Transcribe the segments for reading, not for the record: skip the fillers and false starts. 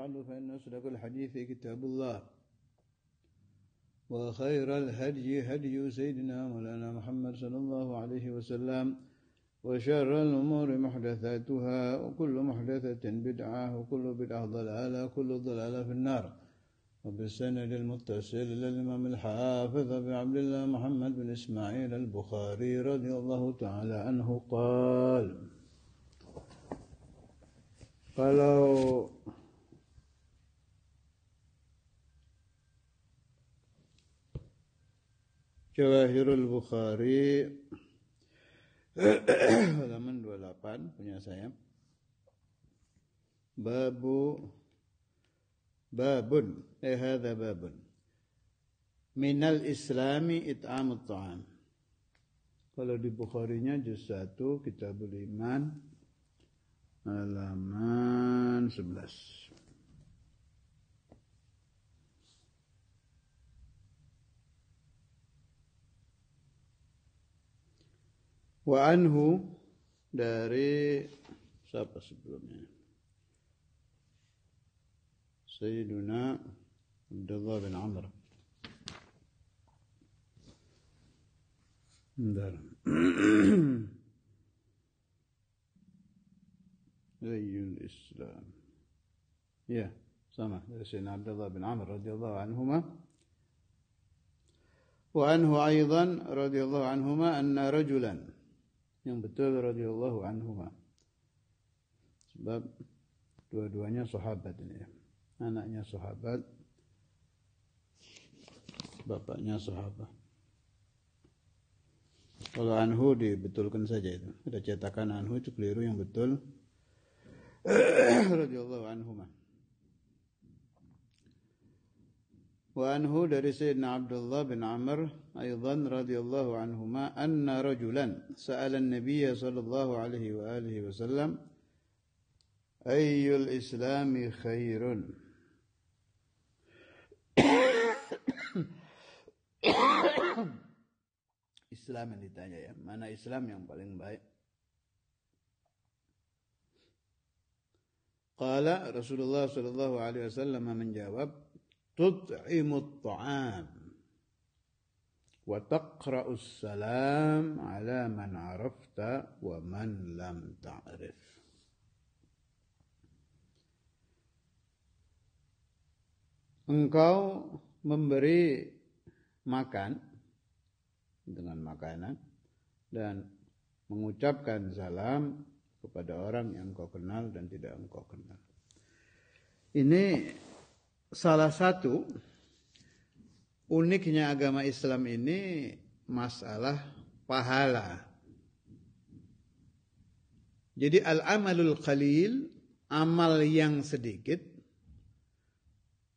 بعد فإن أصدق الحديث كتاب الله وخير الهدي هدي سيدنا مولانا محمد صلى الله عليه وسلم وشر الأمور محدثاتها وكل محدثة بدعة وكل بدعة ضلالة وكل ضلالة في النار. وبالسند المتصل للإمام الحافظ أبي عبد الله محمد بن إسماعيل البخاري رضي الله تعالى عنه قال: kalau Jawahirul Bukhari halaman 28 punya saya, hadza babun minal islami it'amut ta'am. Kalau di Bukharinya juz 1 Kitabul Iman halaman 11. Wa anhu, dari siapa sebelumnya? Sayyiduna Abdullah bin Amr. Ayyul Islam. Ya, sama dari Sayyidina Abdullah bin Amr radhiyallahu anhuma. Wa anhu aidan radhiyallahu anhuma anna rajulan, yang betul radhiyallahu anhuma, sebab dua-duanya sahabat ini ya. Anaknya sahabat, bapaknya sahabat. Kalau anhu dibetulkan saja itu. Ada cetakan anhu itu keliru, yang betul radhiyallahu anhuma. Wa anhu, dari Sayyidina Abdullah bin Amr aidan radhiyallahu anhuma anna rajulan sa'ala an-nabiy sallallahu alaihi wa alihi wasallam ayyul islami khairun. Islam yang ditanya ya, mana Islam yang paling baik? Qala Rasulullah sallallahu alaihi wasallam menjawab, tut'imut ta'am wa taqra'us salam ala man 'arafta wa man lam ta'rif. Engkau memberi makan dengan makanan dan mengucapkan salam kepada orang yang engkau kenal dan tidak engkau kenal. Ini salah satu uniknya agama Islam ini, masalah pahala. Jadi al-amalul qalil, amal yang sedikit,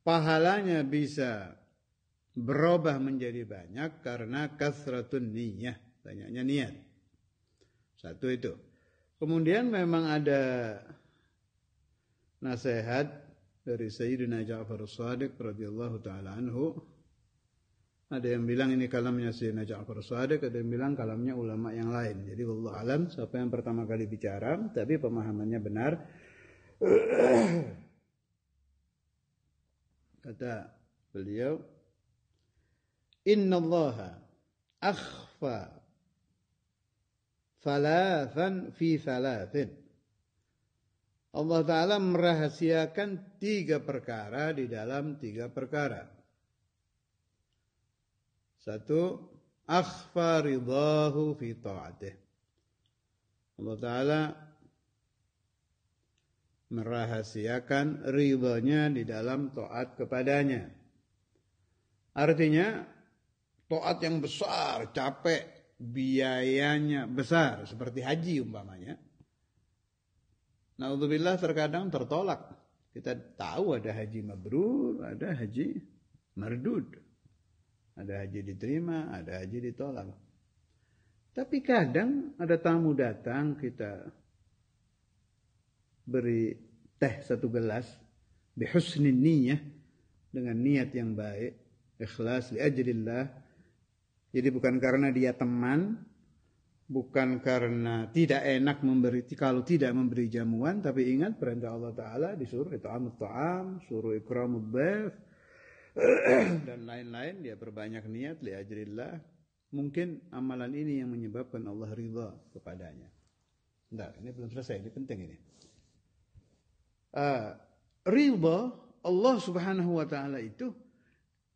pahalanya bisa berubah menjadi banyak karena kathratun niyah, banyaknya niat. Satu itu. Kemudian memang ada nasihat dari Sayyidina Ja'far As-Shadiq radhiyallahu taala anhu. Ada yang bilang ini kalamnya Sayyidina Ja'far As-Shadiq, ada yang bilang kalamnya ulama yang lain. Jadi wallahu alam siapa yang pertama kali bicara, tapi pemahamannya benar. Kata beliau, innallaha akhfa thalathan fi thalathin. Allah Ta'ala merahasiakan 3 perkara di dalam 3 perkara. 1, akhfa ridahu fi ta'atih. Allah Ta'ala merahasiakan ridhanya di dalam taat kepadanya. Artinya taat yang besar, capek, biayanya besar, seperti haji umpamanya. Na'udzubillah terkadang tertolak. Kita tahu ada haji mabrur, ada haji mardud. Ada haji diterima, ada haji ditolak. Tapi kadang ada tamu datang, kita beri teh 1 gelas, bihusnin niyah, dengan niat yang baik, ikhlas li ajlillah. Jadi bukan karena dia teman bukan karena tidak enak memberi, kalau tidak memberi jamuan, tapi ingat perintah Allah Ta'ala disuruh it'amut ta'am, suruh ikramud dhaif, dan lain-lain. Dia perbanyak niat li'ajrillah. Mungkin amalan ini yang menyebabkan Allah ridha kepadanya. Bentar, ini belum selesai, ini penting ini. Ridha Allah Subhanahu wa Ta'ala itu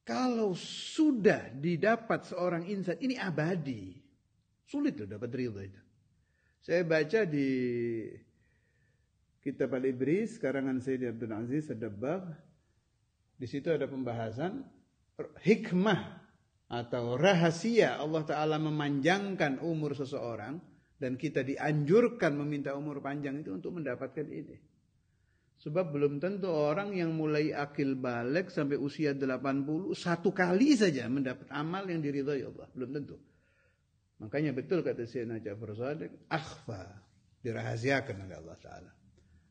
kalau sudah didapat seorang insan, ini abadi. Sulit loh dapat ridha itu. Saya baca di Kitab Al-Ibris karangan Sayyid Abdul Aziz Ad-Dabbagh. Di situ ada pembahasan hikmah atau rahasia Allah Ta'ala memanjangkan umur seseorang, dan kita dianjurkan meminta umur panjang itu untuk mendapatkan ini. Sebab belum tentu orang yang mulai akil balik sampai usia 80 satu kali saja mendapat amal yang diridhai Allah. Belum tentu. Makanya betul kata Sayyidina Ja'far Shadiq, akhfa, dirahasiakan oleh Allah Ta'ala.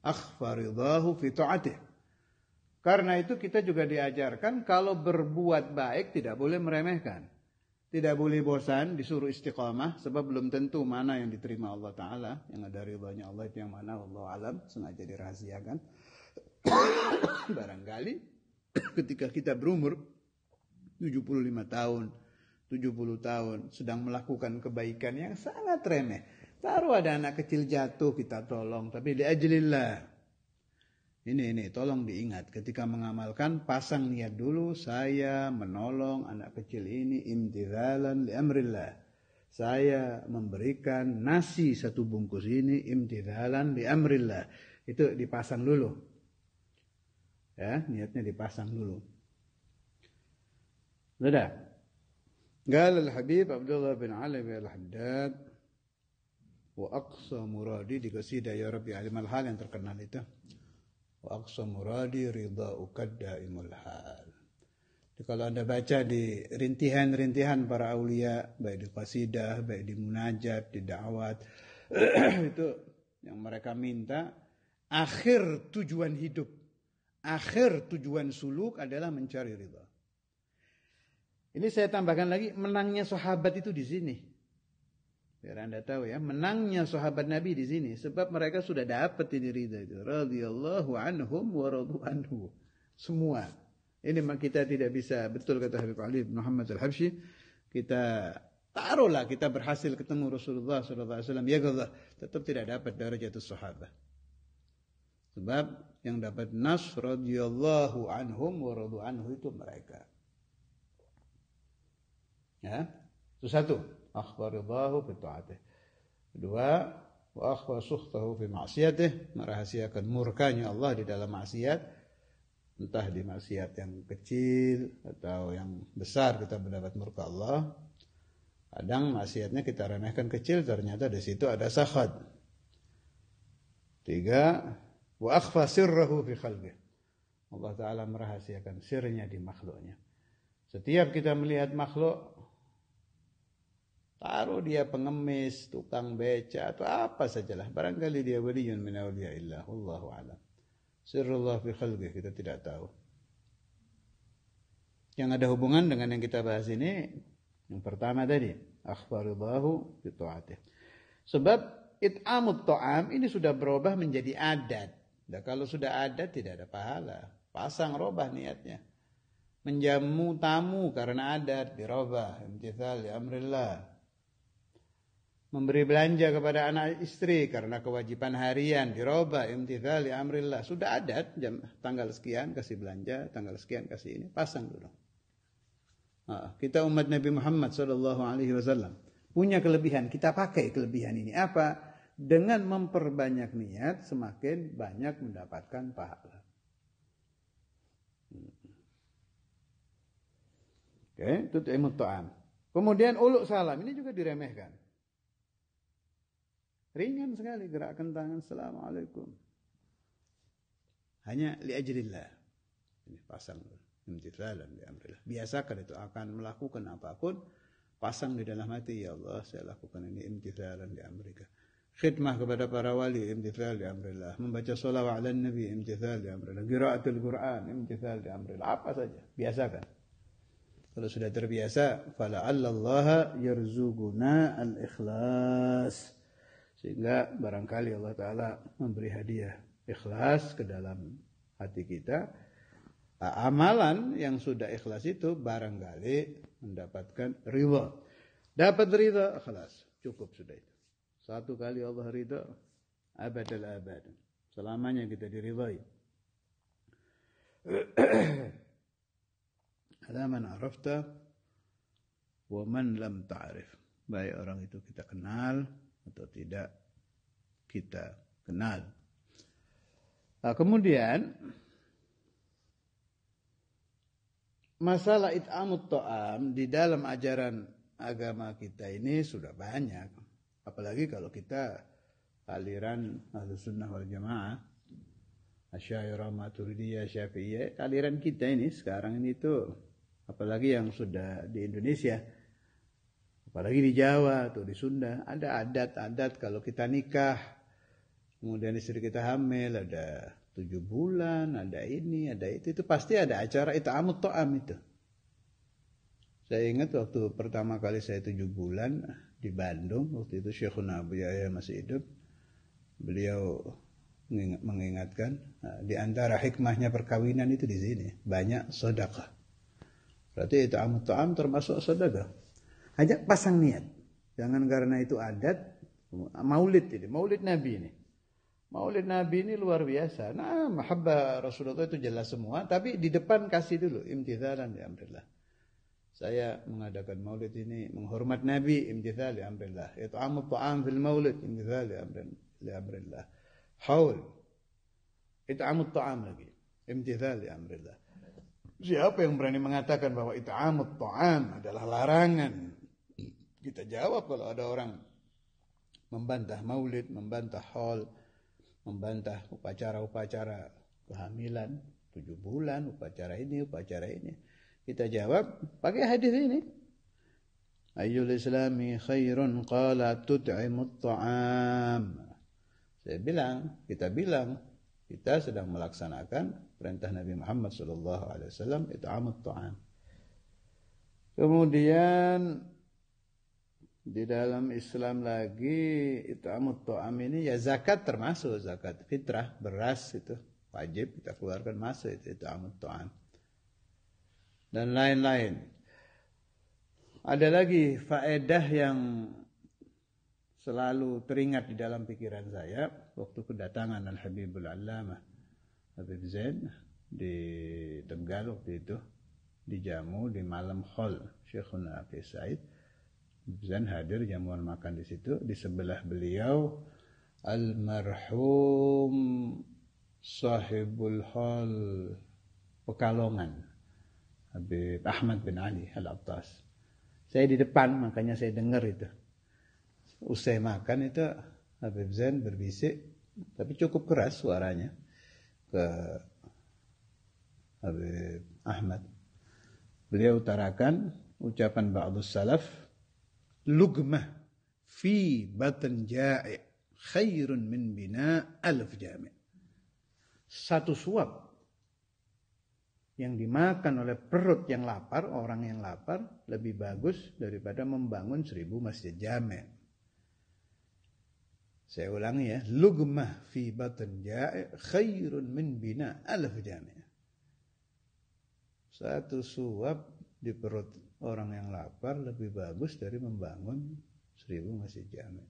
Akhfa ridahu fi ta'atih. Karena itu kita juga diajarkan kalau berbuat baik tidak boleh meremehkan. Tidak boleh bosan, disuruh istiqamah, sebab belum tentu mana yang diterima Allah Ta'ala. Yang ada ridhanya Allah itu yang mana, wallahu alam, sengaja dirahasiakan. Barangkali ketika kita berumur 75 tahun, 70 tahun sedang melakukan kebaikan yang sangat remeh. Taruh ada anak kecil jatuh, kita tolong, tapi li'ajlillah. Ini tolong diingat ketika mengamalkan, pasang niat dulu, saya menolong anak kecil ini imtithalan li'amrillah. Saya memberikan nasi satu bungkus ini imtithalan li'amrillah. Itu dipasang dulu. Ya, niatnya dipasang dulu. Sudah. قال الحبيب عبد الله بن علوي الحداد وأقصى مرادي di qasidah ya Rabbi alimal hal yang terkenal itu, wa aqsa muradi ridha'uka daimul hal. Jadi kalau Anda baca di rintihan-rintihan para aulia, baik di qasidah, baik di munajat, di da'wat, itu yang mereka minta akhir tujuan hidup, akhir tujuan suluk adalah mencari ridha. Ini saya tambahkan lagi, menangnya sahabat itu di sini. Biar Anda tahu ya, menangnya sahabat Nabi di sini. Sebab mereka sudah dapat ini ridha itu. Radhiyallahu anhum wa radu anhu. Semua. Ini memang kita tidak bisa, betul kata Habib Ali bin Muhammad Al-Habsyi, kita taruhlah kita berhasil ketemu Rasulullah SAW, ya Allah, tetap tidak dapat darajatus sahabat. Sebab yang dapat nas radhiyallahu anhum wa radu anhu itu mereka. Ya, itu satu, akhbar ridahu fi ta'atih. Kedua, wa akhbar sukhtahu fi ma'siyatih, merahasiakan murkanya Allah di dalam maksiat, entah di maksiat yang kecil atau yang besar kita mendapat murka Allah. Kadang maksiatnya kita remehkan kecil, ternyata di situ ada sakhad. Tiga, wa akhfa sirrahu fi khalqih. Allah Ta'ala merahasiakan sirnya di makhluknya. Setiap kita melihat makhluk, taruh dia pengemis, tukang beca atau apa sajalah, barangkali dia waliyun min awliyaillah, wallahu a'lam. Sirrullah fi khalqih kita tidak tahu. Yang ada hubungan dengan yang kita bahas ini, yang pertama tadi, akhbaridahu fi ta'atih. Sebab it'amut ta'am ini sudah berubah menjadi adat. Dan kalau sudah adat tidak ada pahala. Pasang robah niatnya. Menjamu tamu karena adat dirubah, imtithal li amrillah. Memberi belanja kepada anak istri karena kewajiban harian dirubah, imtithal li amrillah. Sudah adat, tanggal sekian kasih belanja, tanggal sekian kasih ini, pasang dulu. Kita umat Nabi Muhammad SAW punya kelebihan, kita pakai kelebihan ini. Apa? Dengan memperbanyak niat semakin banyak mendapatkan pahala. Oke, itu imut ta'am. Kemudian uluk salam, ini juga diremehkan. Ringan sekali gerakan tangan Assalamualaikum. Hanya li'ajrillah. Ini pasang imtithalan li amrillah. Biasakan itu akan melakukan apapun, pasang di dalam hati, ya Allah saya lakukan ini imtithalan li amrika. Khidmah kepada para wali imtithal li amrillah. Membaca sholawat ala nabi imtithal li amrillah. Qiraatul Quran imtithal li amrillah. Apa saja, biasakan. Kalau sudah terbiasa, fala'allallaha yarzuquna al-ikhlas. Sehingga barangkali Allah Ta'ala memberi hadiah ikhlas ke dalam hati kita. Amalan yang sudah ikhlas itu barangkali mendapatkan ridha. Dapat ridha, ikhlas. Cukup sudah itu. Satu kali Allah ridha, abadal abad. Selamanya kita diridhai. Ala man arafta wa man lam ta'rif. Baik orang itu kita kenal atau tidak kita kenal. Nah, kemudian masalah it'amut ta'am di dalam ajaran agama kita ini sudah banyak. Apalagi kalau kita aliran Ahlussunnah wal Jamaah, Asy'ariyah, Maturidiyah, Syafi'iyah, aliran kita ini sekarang ini tuh, apalagi yang sudah di Indonesia, apalagi di Jawa atau di Sunda, ada adat-adat kalau kita nikah, kemudian istri kita hamil, ada 7 bulan, ada ini, ada itu pasti ada acara it'amut ta'am itu. Saya ingat waktu pertama kali saya 7 bulan di Bandung, waktu itu Syekhuna Abu Yahya masih hidup, beliau mengingatkan, di antara hikmahnya perkawinan itu di sini, banyak sedekah. Berarti it'amut ta'am termasuk sedekah. Ajak pasang niat. Jangan karena itu adat, maulid ini, maulid Nabi ini. Maulid Nabi ini luar biasa. Nah, mahabbah Rasulullah itu jelas semua, tapi di depan kasih dulu imtithalan li amrillah. Saya mengadakan maulid ini menghormat Nabi, imtithal li amrillah. It'amut ta'am fil maulid, imtithal li amrillah. Haul. It'amut ta'am lagi, imtithal li amrillah. Siapa yang berani mengatakan bahwa it'amut ta'am adalah larangan? Kita jawab kalau ada orang membantah maulid, membantah haul, membantah upacara-upacara kehamilan, 7 bulan, upacara ini. Kita jawab pakai hadis ini. Ayyul islami khairun qala tut'imut ta'am. Kita bilang, kita sedang melaksanakan perintah Nabi Muhammad SAW, it'amut ta'am. Kemudian di dalam Islam lagi it'amut ta'am ini ya zakat termasuk, zakat fitrah, beras itu wajib kita keluarkan, masuk itu it'amut ta'am. Dan lain-lain. Ada lagi faedah yang selalu teringat di dalam pikiran saya waktu kedatangan Al-Habibul Allamah Habib Zain di Tegal waktu itu, dijamu di malam hall Syekhuna Hafiz Said. Habib Zain hadir, jamuan makan di situ, di sebelah beliau almarhum sahibul hall Pekalongan, Habib Ahmad bin Ali Al-Attas. Saya di depan, makanya saya dengar itu. Usai makan itu Habib Zain berbisik, tapi cukup keras suaranya ke Habib Ahmad. Beliau utarakan ucapan ba'dus salaf, lugmah fi batn ja'i khairun min bina alf jami'. Satu suap yang dimakan oleh perut yang lapar, orang yang lapar, lebih bagus daripada membangun 1000 masjid jami'. Saya ulangi ya, lugmah fi batn ja'i khairun min bina alf jami'. Satu suap di perut orang yang lapar lebih bagus dari membangun 1000 masjid jami'.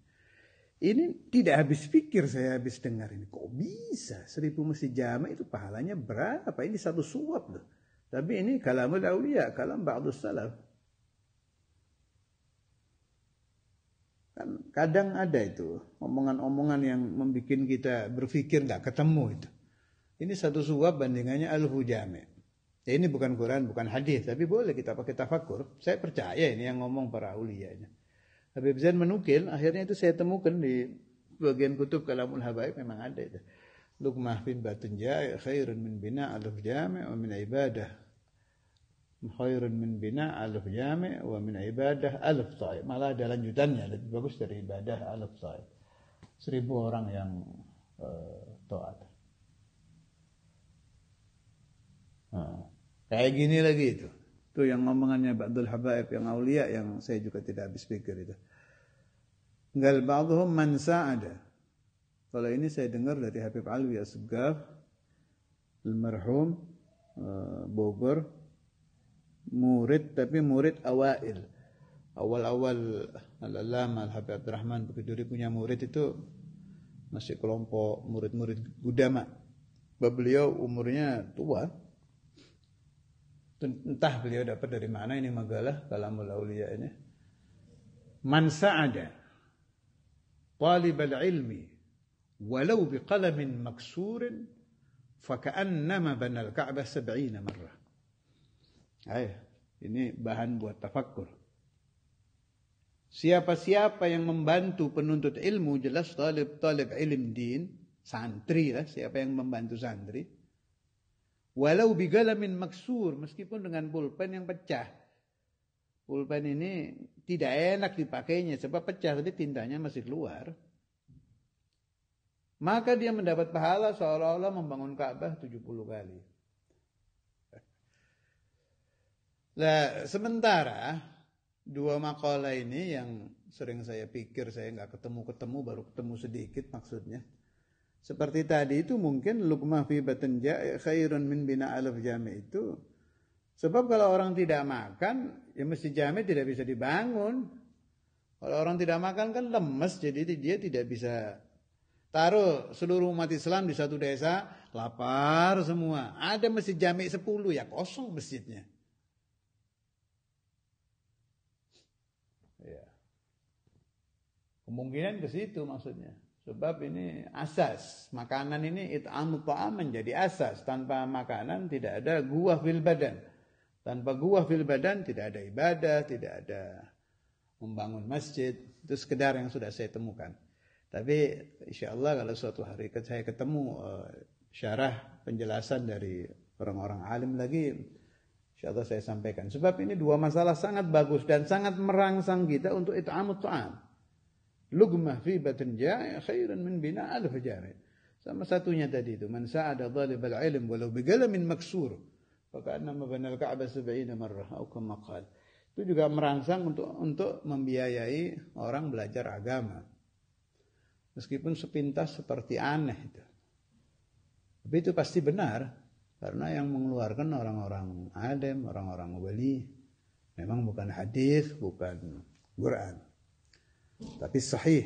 Ini tidak habis pikir saya habis dengar ini. Kok bisa 1000 masjid jami' itu pahalanya berapa? Ini satu suap loh. Tapi ini kalamul auliya, kalam ba'dus salaf. Kan kadang ada itu omongan-omongan yang membuat kita berpikir nggak ketemu itu. Ini satu suap bandingannya alfu jami'. Ya, ini bukan Quran, bukan hadis, tapi boleh kita pakai tafakur. Saya percaya ini yang ngomong para auliya. Habib Zain menukil, akhirnya itu saya temukan di bagian kutub Kalamul Habaib, memang ada itu. Lugmah fin batun ja'i khairun min bina aluf jami' wa min ibadah. Khairun min bina aluf jami' wa min ibadah aluf ta'ib. Malah ada lanjutannya, lebih bagus dari ibadah aluf ta'ib. 1000 orang yang taat. Kayak gini lagi itu. Itu yang ngomongannya Ba'dul Habaib yang aulia yang saya juga tidak habis pikir itu. Gal ba'dhum man sa'ada. Kalau ini saya dengar dari Habib Alwi As-Segaf, almarhum Bogor, murid tapi murid awail. Awal-awal Al-Allamah Al-Habib Abdurrahman Bukiduri punya murid itu masih kelompok murid-murid Gudama. Beliau umurnya tua. Entah beliau dapat dari mana ini magalah Kalamul Auliya ini. Man sa'ada talib al-ilmi walau biqalamin maksurin faka'annama banal Ka'bah 70 marrah. Ini bahan buat tafakkur. Siapa-siapa yang membantu penuntut ilmu, jelas talib ilm din, santri lah, siapa yang membantu santri. Walau bigalamin maksur, meskipun dengan pulpen yang pecah. Pulpen ini tidak enak dipakainya sebab pecah, tapi tintanya masih keluar. Maka dia mendapat pahala seolah-olah membangun Ka'bah 70 kali. Nah, sementara dua makalah ini yang sering saya pikir, saya nggak ketemu, baru ketemu sedikit maksudnya. Seperti tadi itu mungkin luqmah fi batn ja'i khairun min bina alaf jami' itu. Sebab kalau orang tidak makan, ya masjid jami' tidak bisa dibangun. Kalau orang tidak makan kan lemes, jadi dia tidak bisa taruh seluruh umat Islam di satu desa, lapar semua. Ada masjid jami' 10, ya kosong masjidnya. Ya. Kemungkinan ke situ maksudnya. Sebab ini asas. Makanan ini it'amu ta'am menjadi asas. Tanpa makanan tidak ada guwah fil badan. Tanpa guwah fil badan tidak ada ibadah, tidak ada membangun masjid. Itu sekedar yang sudah saya temukan. Tapi insya Allah kalau suatu hari saya ketemu syarah penjelasan dari orang-orang alim lagi, insya Allah saya sampaikan. Sebab ini dua masalah sangat bagus dan sangat merangsang kita untuk it'amu ta'am. Luqmah fi batn ja'i khairan min bina alf jami'. Sama satunya tadi itu, man sa'ada dhalibal ilm walau bigalamin maksur faka'annama banal Ka'bah 70 marrah atau kama qala. Itu juga merangsang untuk membiayai orang belajar agama. Meskipun sepintas seperti aneh itu. Tapi itu pasti benar karena yang mengeluarkan orang-orang alim, orang-orang wali. Memang bukan hadis, bukan Quran. Tapi sahih.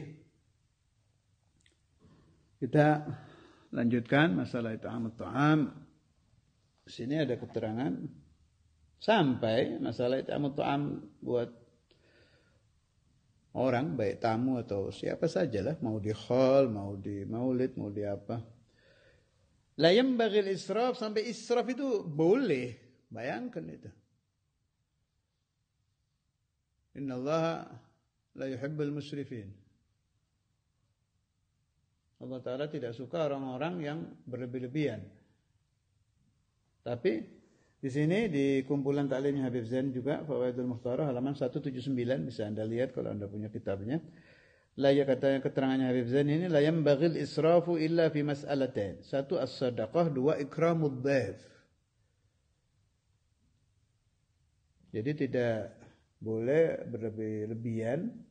Kita lanjutkan masalah it'amut ta'am. Di sini ada keterangan sampai masalah it'amut ta'am buat orang, baik tamu atau siapa sajalah, mau di hall, mau di maulid, mau di apa. La yambaghi israf, sampai israf itu boleh. Bayangkan itu. Innallaha la yuhibbul musrifin. Allah Ta'ala tidak suka orang-orang yang berlebih-lebihan. Tapi di sini di kumpulan taklimnya Habib Zain juga Fawaidul Mukhtarah halaman 179 bisa Anda lihat kalau Anda punya kitabnya. Katanya keterangannya Habib Zain ini la yambaghil israfu illa fi mas'alatain. Satu as-sadaqah, dua ikramud dhaif. Jadi tidak boleh berlebih-lebihan.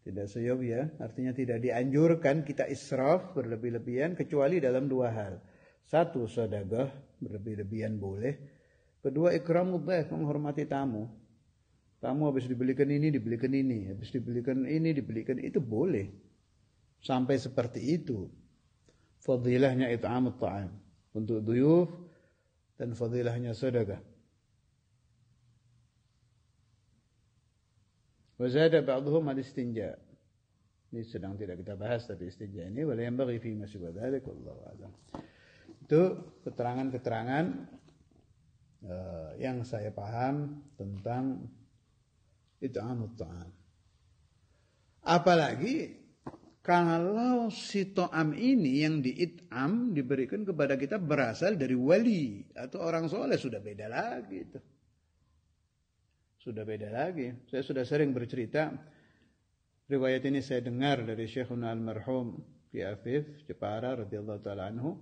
Tidak seyogyanya, artinya tidak dianjurkan kita israf berlebih-lebihan kecuali dalam dua hal. Satu, sedekah berlebih-lebihan boleh. Kedua, ikramud dhaif, menghormati tamu. Tamu habis dibelikan ini, habis dibelikan ini, dibelikan itu boleh. Sampai seperti itu. Fadilahnya it'amut ta'am untuk duyuf dan fadilahnya sedekah. Wazada ba'dhum al-istinja. Ini sedang tidak kita bahas tapi istinja ini wala yanbaghi fi ma siwa dzalik wallahu a'lam. Itu keterangan-keterangan yang saya paham tentang it'amut ta'am. Apalagi kalau si ta'am ini yang diit'am diberikan kepada kita berasal dari wali atau orang soleh, sudah beda lagi itu. Sudah beda lagi. Saya sudah sering bercerita. Riwayat ini saya dengar dari Syekhuna al-marhum Ki Afif Jepara radhiyallahu taala anhu.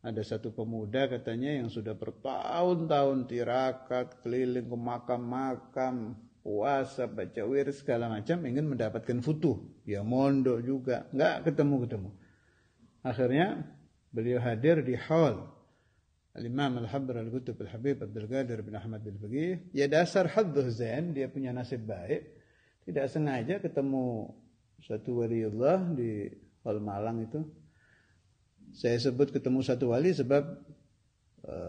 Ada satu pemuda katanya yang sudah bertahun-tahun tirakat, keliling ke makam-makam, puasa, baca wirid segala macam, ingin mendapatkan futuh. Ya mondok juga, nggak ketemu-ketemu. Akhirnya beliau hadir di hall Al-Imam Al-Habr Al-Qutb Al-Habib Abdul Qadir bin Ahmad Al-Faqih. Ya dasar hadduh zain, dia punya nasib baik. Tidak sengaja ketemu satu waliullah di hall Malang itu. Saya sebut ketemu satu wali sebab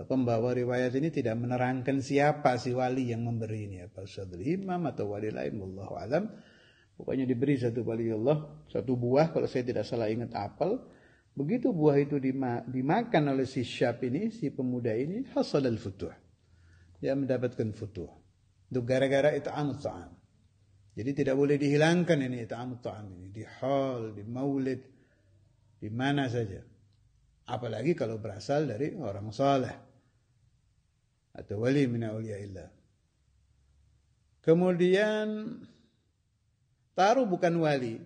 pembawa riwayat ini tidak menerangkan siapa si wali yang memberi ini, apa Ustadzul Imam atau wali lain, wallahu alam. Pokoknya diberi satu waliullah, satu buah, kalau saya tidak salah ingat apel. Begitu buah itu dimakan oleh si syab ini, si pemuda ini, hasal al-futuh. Dia mendapatkan futuh. Itu gara-gara it'amut ta'am. Jadi tidak boleh dihilangkan ini it'amut ta'am ini di hall, di maulid, di mana saja. Apalagi kalau berasal dari orang saleh atau wali min auliyaillah. Kemudian taruh bukan wali.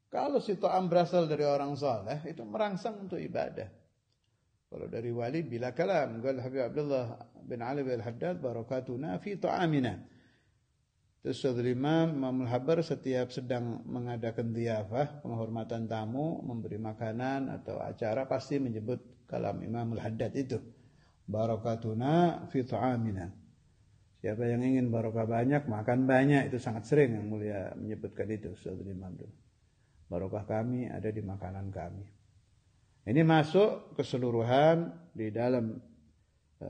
Kalau si ta'am berasal dari orang saleh, itu merangsang untuk ibadah. Kalau dari wali bila kalam, qala Habib Abdullah bin Ali al-Haddad barakatuna fi ta'amina. Terus Imam Al-Habr setiap sedang mengadakan dhiyafah, penghormatan tamu, memberi makanan atau acara, pasti menyebut kalam Imam Al-Haddad itu. Barakatuna fi ta'amina. Siapa yang ingin barokah banyak, makan banyak. Itu sangat sering yang mulia menyebutkan itu. Imam itu. Barokah kami ada di makanan kami. Ini masuk keseluruhan di dalam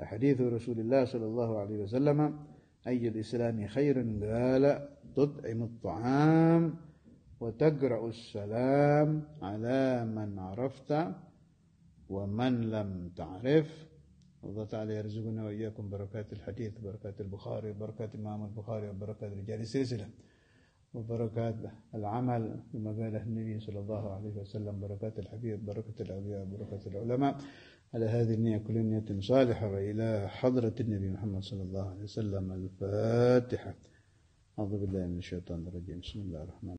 hadis Rasulullah sallallahu alaihi wasallam. أي الإسلام خير قال تطعم الطعام وتقرأ السلام على من عرفت ومن لم تعرف. الله تعالى يرزقنا وإياكم بركات الحديث، بركات البخاري، بركات إمام البخاري، وبركات رجال السلسلة، وبركات العمل بما قاله النبي صلى الله عليه وسلم، بركات الحبيب، بركة الأولياء، بركة العلماء. على هذه النية كل نية صالحة وإلى حضرة النبي محمد صلى الله عليه وسلم. الفاتحة. أعوذ بالله من الشيطان الرجيم. بسم الله الرحمن الرحيم.